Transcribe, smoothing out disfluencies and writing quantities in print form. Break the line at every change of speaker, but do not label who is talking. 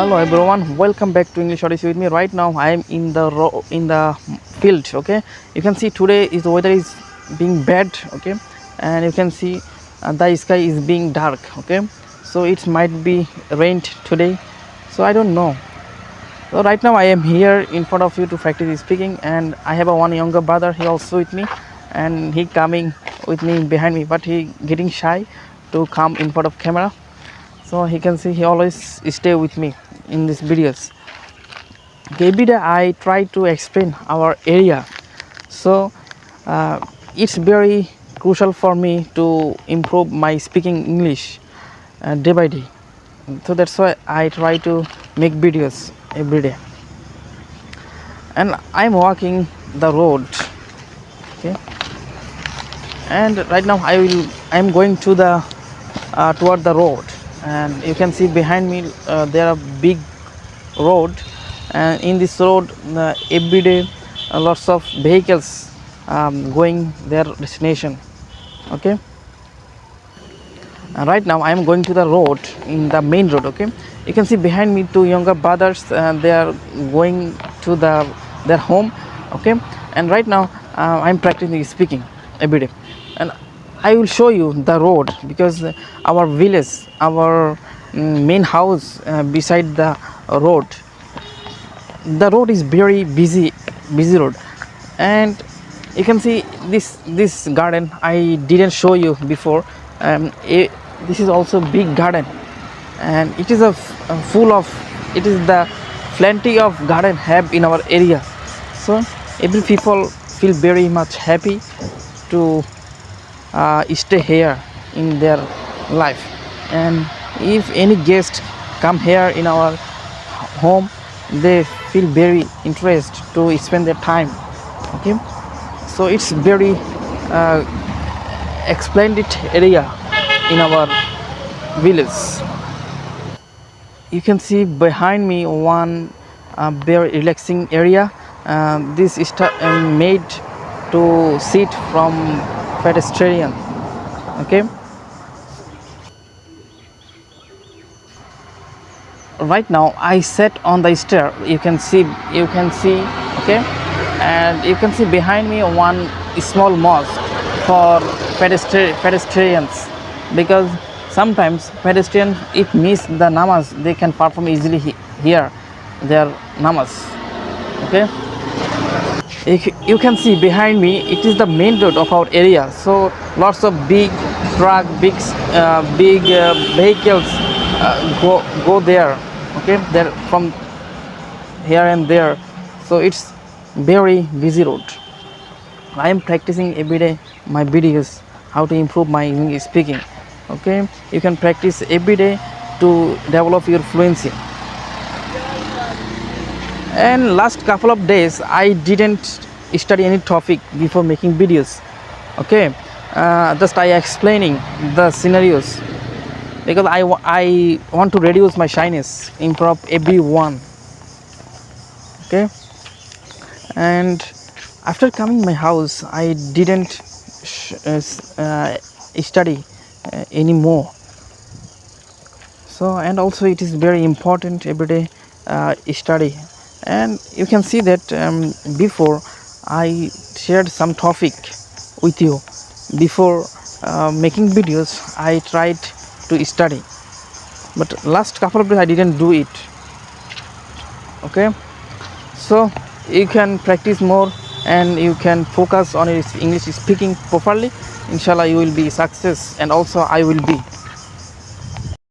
Hello everyone, welcome back to English Odyssey with me. Right now I am in the field. Okay, you can see today is the weather is being bad. Okay, and you can see the sky is being dark. Okay, so it might be rained today, so I don't know. So right now I am here in front of you to practice speaking, and I have a one younger brother. He also with me, and he coming with me behind me, but he getting shy to come in front of camera. So he can see he always stay with me in these videos. Every day I try to explain our area, so it's very crucial for me to improve my speaking English day by day. So that's why I try to make videos every day. And I'm walking the road. Okay, and right now I'm going to the toward the road, and you can see behind me there are big road, and in this road every day lots of vehicles going their destination. Okay, and right now I am going to the road, in the main road. Okay, you can see behind me two younger brothers, they are going to their home. Okay, and right now I'm practicing speaking every day, and I will show you the road, because our village, our main house beside the road is very busy road. And you can see this garden I didn't show you before. This is also big garden, and it is full of, it is the plenty of garden have in our area. So every people feel very much happy to stay here in their life. And if any guest come here in our home, they feel very interested to spend their time. Okay, so it's very splendid area in our village. You can see behind me one very relaxing area. This is made to sit from pedestrian. Okay, right now I sat on the stair. You can see. Okay, and you can see behind me one small mosque for pedestrians, because sometimes pedestrians if miss the namaz, they can perform easily here their namaz. Okay, you can see behind me, it is the main road of our area, so lots of big truck, big vehicles go there. Okay, there from here and there, so it's very busy road. I am practicing every day my videos how to improve my English speaking. Okay, you can practice every day to develop your fluency. And last couple of days I didn't study any topic before making videos. Okay, just I explaining the scenarios, because I want to reduce my shyness, improve everyone. Okay, and after coming my house I didn't study anymore. So, and also it is very important every day study. And you can see that before I shared some topic with you. Before making videos I tried to study, but last couple of days I didn't do it. Okay, so you can practice more, and you can focus on your English speaking properly. Inshallah you will be success, and also I will be.